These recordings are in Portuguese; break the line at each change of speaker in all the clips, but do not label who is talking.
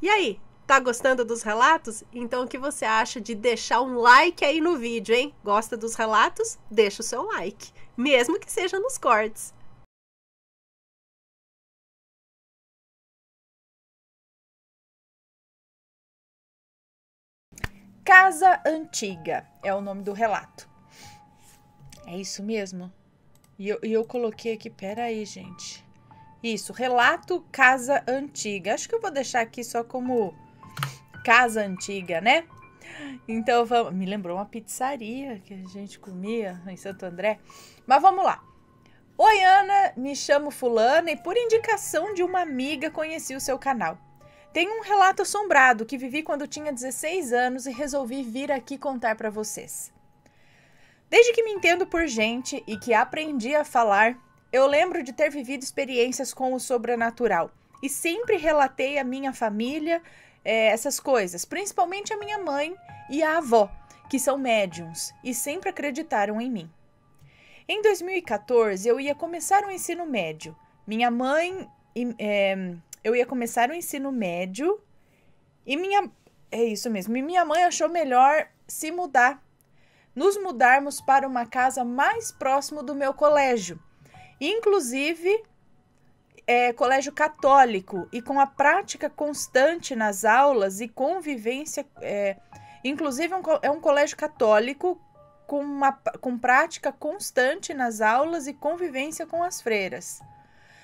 E aí, tá gostando dos relatos? Então o que você acha de deixar um like aí no vídeo, hein? Gosta dos relatos? Deixa o seu like, mesmo que seja nos cortes.
Casa Antiga é o nome do relato. É isso mesmo? E eu coloquei aqui, peraí, gente. Isso, relato Casa Antiga. Acho que eu vou deixar aqui só como Casa Antiga, né? Então, vamos... me lembrou uma pizzaria que a gente comia em Santo André. Mas vamos lá. Oi, Ana, me chamo fulana e por indicação de uma amiga conheci o seu canal. Tenho um relato assombrado que vivi quando tinha 16 anos e resolvi vir aqui contar para vocês. Desde que me entendo por gente e que aprendi a falar, eu lembro de ter vivido experiências com o sobrenatural e sempre relatei à minha família essas coisas, principalmente a minha mãe e a avó, que são médiums e sempre acreditaram em mim. Em 2014, eu ia começar o ensino médio. Eu ia começar o ensino médio e minha mãe achou melhor se mudar. Nos mudarmos para uma casa mais próximo do meu colégio, inclusive colégio católico e com a prática constante nas aulas e convivência, inclusive é um colégio católico com prática constante nas aulas e convivência com as freiras.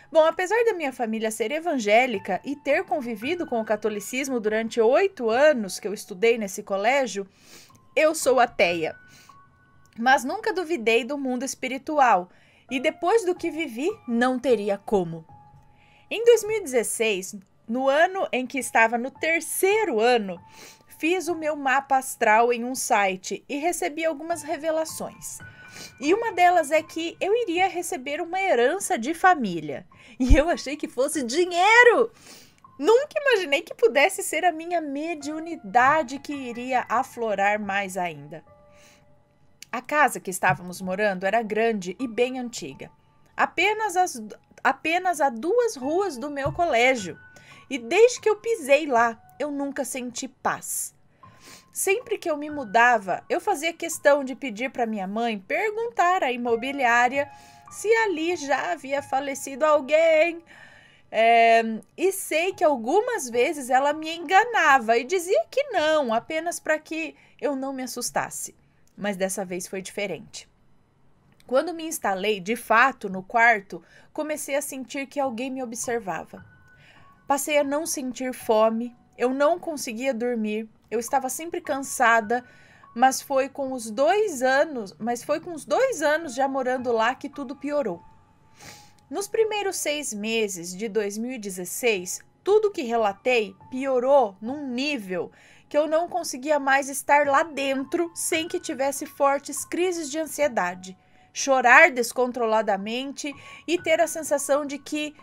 Bom, apesar da minha família ser evangélica e ter convivido com o catolicismo durante 8 anos que eu estudei nesse colégio, eu sou ateia. Mas nunca duvidei do mundo espiritual e depois do que vivi, não teria como. Em 2016, no ano em que estava no 3º ano, fiz o meu mapa astral em um site e recebi algumas revelações. E uma delas é que eu iria receber uma herança de família. E eu achei que fosse dinheiro! Nunca imaginei que pudesse ser a minha mediunidade que iria aflorar mais ainda. A casa que estávamos morando era grande e bem antiga, apenas a 2 ruas do meu colégio, e desde que eu pisei lá, eu nunca senti paz. Sempre que eu me mudava, eu fazia questão de pedir para minha mãe perguntar à imobiliária se ali já havia falecido alguém. E sei que algumas vezes ela me enganava e dizia que não, apenas para que eu não me assustasse. Mas dessa vez foi diferente. Quando me instalei de fato no quarto, comecei a sentir que alguém me observava. Passei a não sentir fome, eu não conseguia dormir, eu estava sempre cansada, mas foi com os 2 anos já morando lá que tudo piorou. Nos primeiros 6 meses de 2016, tudo que relatei piorou num nível que eu não conseguia mais estar lá dentro sem que tivesse fortes crises de ansiedade, chorar descontroladamente e ter a sensação de que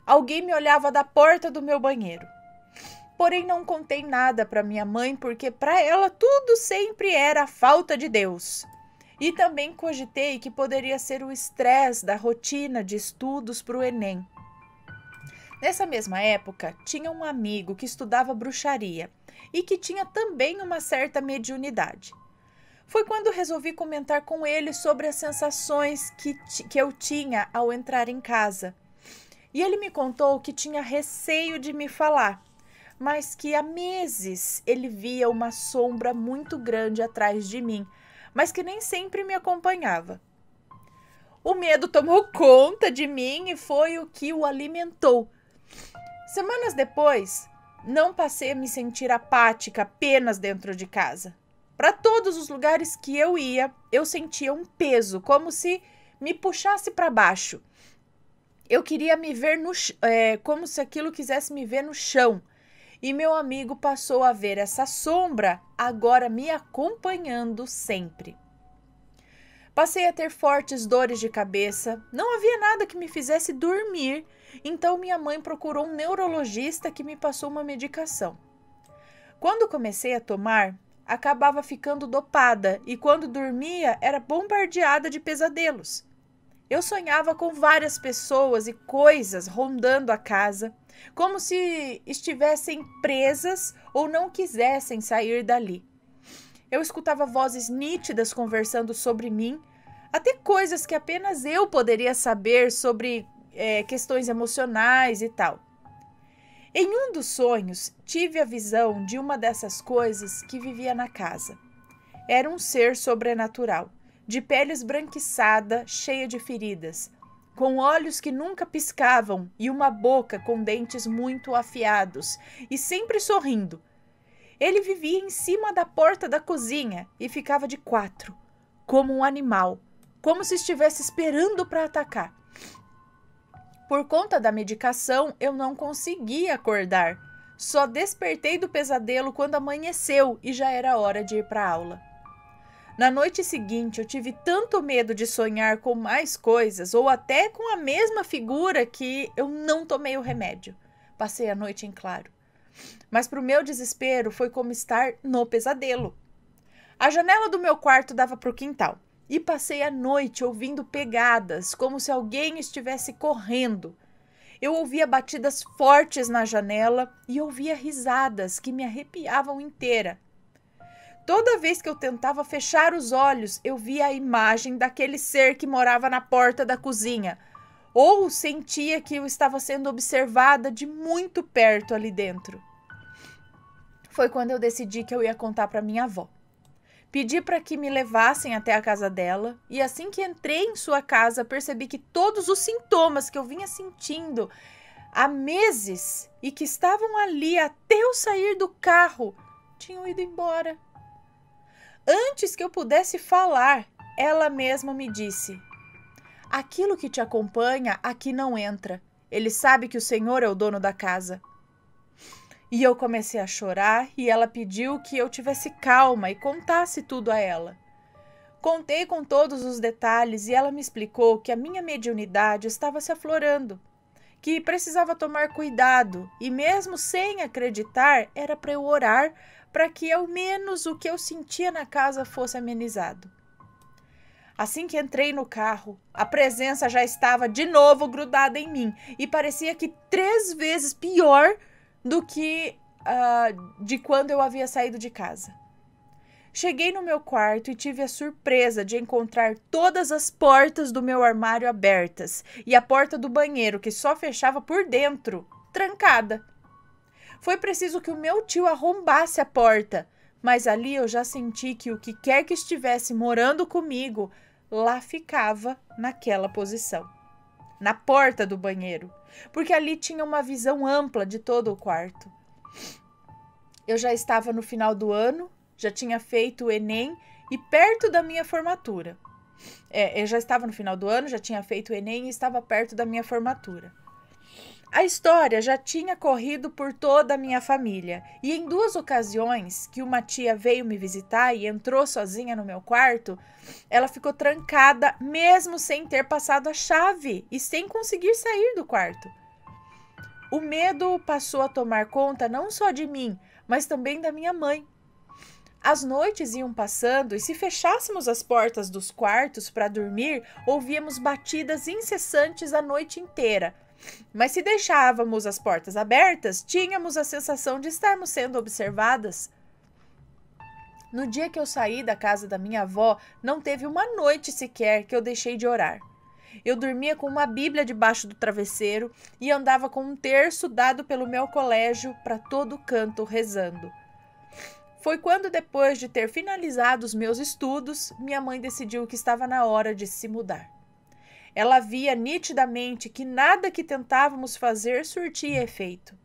alguém me olhava da porta do meu banheiro. Porém, não contei nada para minha mãe porque para ela tudo sempre era a falta de Deus. E também cogitei que poderia ser o estresse da rotina de estudos para o Enem. Nessa mesma época, tinha um amigo que estudava bruxaria e que tinha também uma certa mediunidade. Foi quando resolvi comentar com ele sobre as sensações que eu tinha ao entrar em casa. E ele me contou que tinha receio de me falar, mas que há meses ele via uma sombra muito grande atrás de mim, mas que nem sempre me acompanhava. O medo tomou conta de mim e foi o que o alimentou. Semanas depois, não passei a me sentir apática apenas dentro de casa. Para todos os lugares que eu ia, eu sentia um peso, como se me puxasse para baixo. Eu queria me ver como se aquilo quisesse me ver no chão. E meu amigo passou a ver essa sombra, agora me acompanhando sempre. Passei a ter fortes dores de cabeça, não havia nada que me fizesse dormir, então minha mãe procurou um neurologista que me passou uma medicação. Quando comecei a tomar, acabava ficando dopada e quando dormia era bombardeada de pesadelos. Eu sonhava com várias pessoas e coisas rondando a casa, como se estivessem presas ou não quisessem sair dali. Eu escutava vozes nítidas conversando sobre mim, até coisas que apenas eu poderia saber sobre questões emocionais e tal. Em um dos sonhos, tive a visão de uma dessas coisas que vivia na casa. Era um ser sobrenatural, de pele esbranquiçada, cheia de feridas, com olhos que nunca piscavam e uma boca com dentes muito afiados, e sempre sorrindo. Ele vivia em cima da porta da cozinha e ficava de quatro, como um animal, como se estivesse esperando para atacar. Por conta da medicação, eu não consegui acordar. Só despertei do pesadelo quando amanheceu e já era hora de ir para a aula. Na noite seguinte, eu tive tanto medo de sonhar com mais coisas ou até com a mesma figura que eu não tomei o remédio. Passei a noite em claro. Mas para o meu desespero foi como estar no pesadelo. A janela do meu quarto dava para o quintal e passei a noite ouvindo pegadas, como se alguém estivesse correndo. Eu ouvia batidas fortes na janela e ouvia risadas que me arrepiavam inteira. Toda vez que eu tentava fechar os olhos, eu via a imagem daquele ser que morava na porta da cozinha, ou sentia que eu estava sendo observada de muito perto ali dentro. Foi quando eu decidi que eu ia contar para minha avó. Pedi para que me levassem até a casa dela e assim que entrei em sua casa percebi que todos os sintomas que eu vinha sentindo há meses e que estavam ali até eu sair do carro tinham ido embora. Antes que eu pudesse falar, ela mesma me disse: aquilo que te acompanha aqui não entra. Ele sabe que o Senhor é o dono da casa. E eu comecei a chorar e ela pediu que eu tivesse calma e contasse tudo a ela. Contei com todos os detalhes e ela me explicou que a minha mediunidade estava se aflorando, que precisava tomar cuidado e mesmo sem acreditar era para eu orar para que ao menos o que eu sentia na casa fosse amenizado. Assim que entrei no carro, a presença já estava de novo grudada em mim e parecia que 3 vezes pior do que de quando eu havia saído de casa. Cheguei no meu quarto e tive a surpresa de encontrar todas as portas do meu armário abertas e a porta do banheiro, que só fechava por dentro, trancada. Foi preciso que o meu tio arrombasse a porta, mas ali eu já senti que o que quer que estivesse morando comigo, lá ficava naquela posição, na porta do banheiro, porque ali tinha uma visão ampla de todo o quarto. Eu já estava no final do ano, já tinha feito o Enem e perto da minha formatura. Eu já estava no final do ano, já tinha feito o Enem e estava perto da minha formatura. A história já tinha corrido por toda a minha família e em 2 ocasiões que uma tia veio me visitar e entrou sozinha no meu quarto, ela ficou trancada mesmo sem ter passado a chave e sem conseguir sair do quarto. O medo passou a tomar conta não só de mim, mas também da minha mãe. As noites iam passando e se fechássemos as portas dos quartos para dormir, ouvíamos batidas incessantes a noite inteira. Mas se deixávamos as portas abertas, tínhamos a sensação de estarmos sendo observadas. No dia que eu saí da casa da minha avó, não teve uma noite sequer que eu deixei de orar. Eu dormia com uma Bíblia debaixo do travesseiro e andava com um terço dado pelo meu colégio para todo canto rezando. Foi quando, depois de ter finalizado os meus estudos, minha mãe decidiu que estava na hora de se mudar. Ela via nitidamente que nada que tentávamos fazer surtia efeito.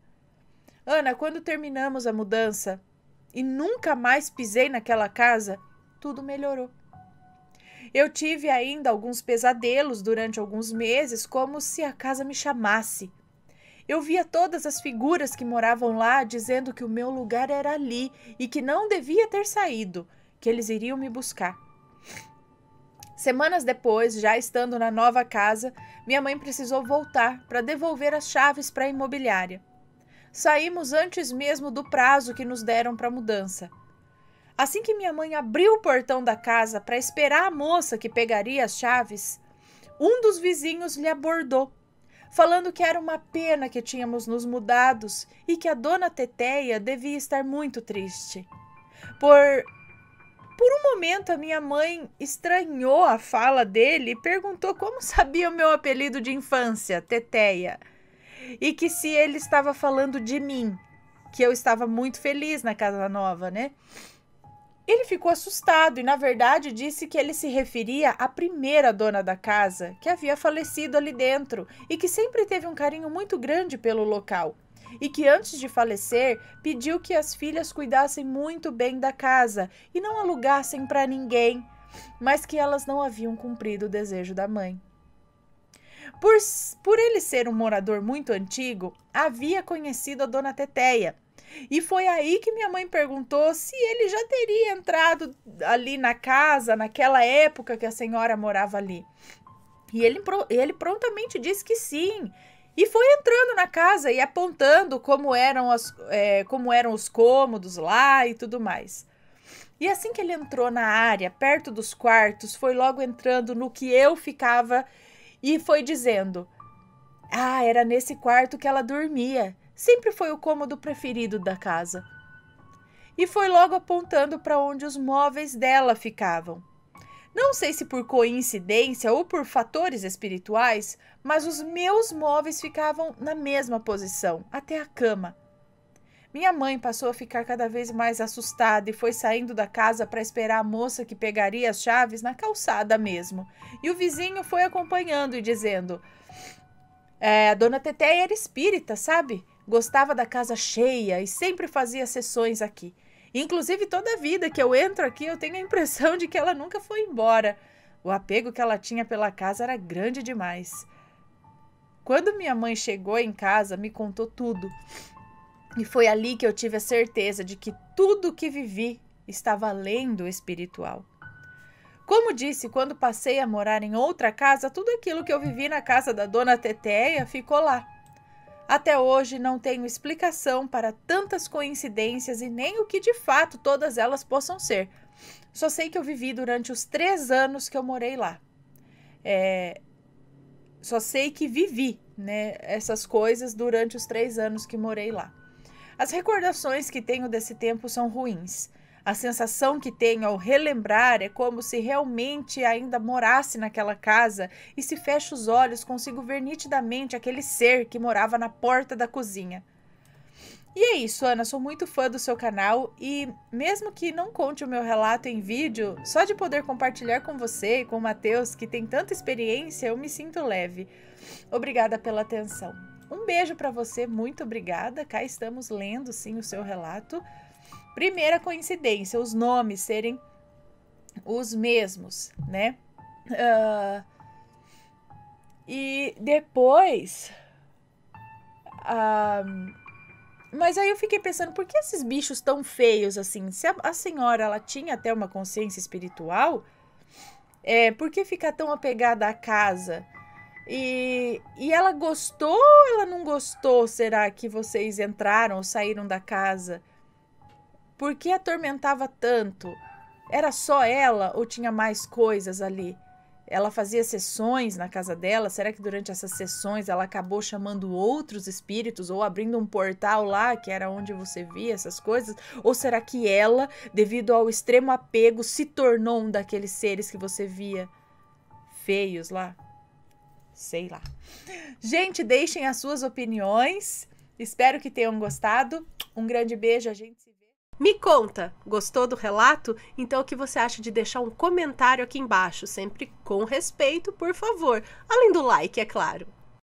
Ana, quando terminamos a mudança e nunca mais pisei naquela casa, tudo melhorou. Eu tive ainda alguns pesadelos durante alguns meses, como se a casa me chamasse. Eu via todas as figuras que moravam lá dizendo que o meu lugar era ali e que não devia ter saído, que eles iriam me buscar. Semanas depois, já estando na nova casa, minha mãe precisou voltar para devolver as chaves para a imobiliária. Saímos antes mesmo do prazo que nos deram para a mudança. Assim que minha mãe abriu o portão da casa para esperar a moça que pegaria as chaves, um dos vizinhos lhe abordou, falando que era uma pena que tínhamos nos mudados e que a dona Teteia devia estar muito triste. Por um momento, a minha mãe estranhou a fala dele e perguntou como sabia o meu apelido de infância, Teteia, e que se ele estava falando de mim, que eu estava muito feliz na casa nova, né? Ele ficou assustado e, na verdade, disse que ele se referia à primeira dona da casa, que havia falecido ali dentro e que sempre teve um carinho muito grande pelo local. E que antes de falecer, pediu que as filhas cuidassem muito bem da casa e não alugassem para ninguém, mas que elas não haviam cumprido o desejo da mãe. Por ele ser um morador muito antigo, havia conhecido a dona Teteia. E foi aí que minha mãe perguntou se ele já teria entrado ali na casa, naquela época que a senhora morava ali. E ele prontamente disse que sim. E foi entrando na casa e apontando como eram os cômodos lá e tudo mais. E assim que ele entrou na área, perto dos quartos, foi logo entrando no que eu ficava e foi dizendo: "Ah, era nesse quarto que ela dormia. Sempre foi o cômodo preferido da casa." E foi logo apontando para onde os móveis dela ficavam. Não sei se por coincidência ou por fatores espirituais, mas os meus móveis ficavam na mesma posição, até a cama. Minha mãe passou a ficar cada vez mais assustada e foi saindo da casa para esperar a moça que pegaria as chaves na calçada mesmo. E o vizinho foi acompanhando e dizendo: a dona Teteia era espírita, sabe? Gostava da casa cheia e sempre fazia sessões aqui. Inclusive, toda a vida que eu entro aqui, eu tenho a impressão de que ela nunca foi embora. O apego que ela tinha pela casa era grande demais. Quando minha mãe chegou em casa, me contou tudo. E foi ali que eu tive a certeza de que tudo que vivi estava além do espiritual. Como disse, quando passei a morar em outra casa, tudo aquilo que eu vivi na casa da dona Teteia ficou lá. Até hoje não tenho explicação para tantas coincidências e nem o que de fato todas elas possam ser. Só sei que eu vivi durante os 3 anos que eu morei lá. Só sei que vivi, né, essas coisas durante os 3 anos que morei lá. As recordações que tenho desse tempo são ruins. A sensação que tenho ao relembrar é como se realmente ainda morasse naquela casa e, se fecho os olhos, consigo ver nitidamente aquele ser que morava na porta da cozinha. E é isso, Ana, sou muito fã do seu canal e, mesmo que não conte o meu relato em vídeo, só de poder compartilhar com você e com o Matheus, que tem tanta experiência, eu me sinto leve. Obrigada pela atenção. Um beijo para você, muito obrigada. Cá estamos lendo, sim, o seu relato. Primeira coincidência, os nomes serem os mesmos, né? E depois... mas aí eu fiquei pensando, por que esses bichos tão feios assim? Se a senhora ela tinha até uma consciência espiritual, por que fica tão apegada à casa? E ela gostou ou ela não gostou? Será que vocês entraram ou saíram da casa? Por que atormentava tanto? Era só ela ou tinha mais coisas ali? Ela fazia sessões na casa dela? Será que durante essas sessões ela acabou chamando outros espíritos ou abrindo um portal lá, que era onde você via essas coisas? Ou será que ela, devido ao extremo apego, se tornou um daqueles seres que você via feios lá? Sei lá. Gente, deixem as suas opiniões. Espero que tenham gostado. Um grande beijo, a gente se vê.
Me conta, gostou do relato? Então o que você acha de deixar um comentário aqui embaixo, sempre com respeito, por favor. Além do like, é claro.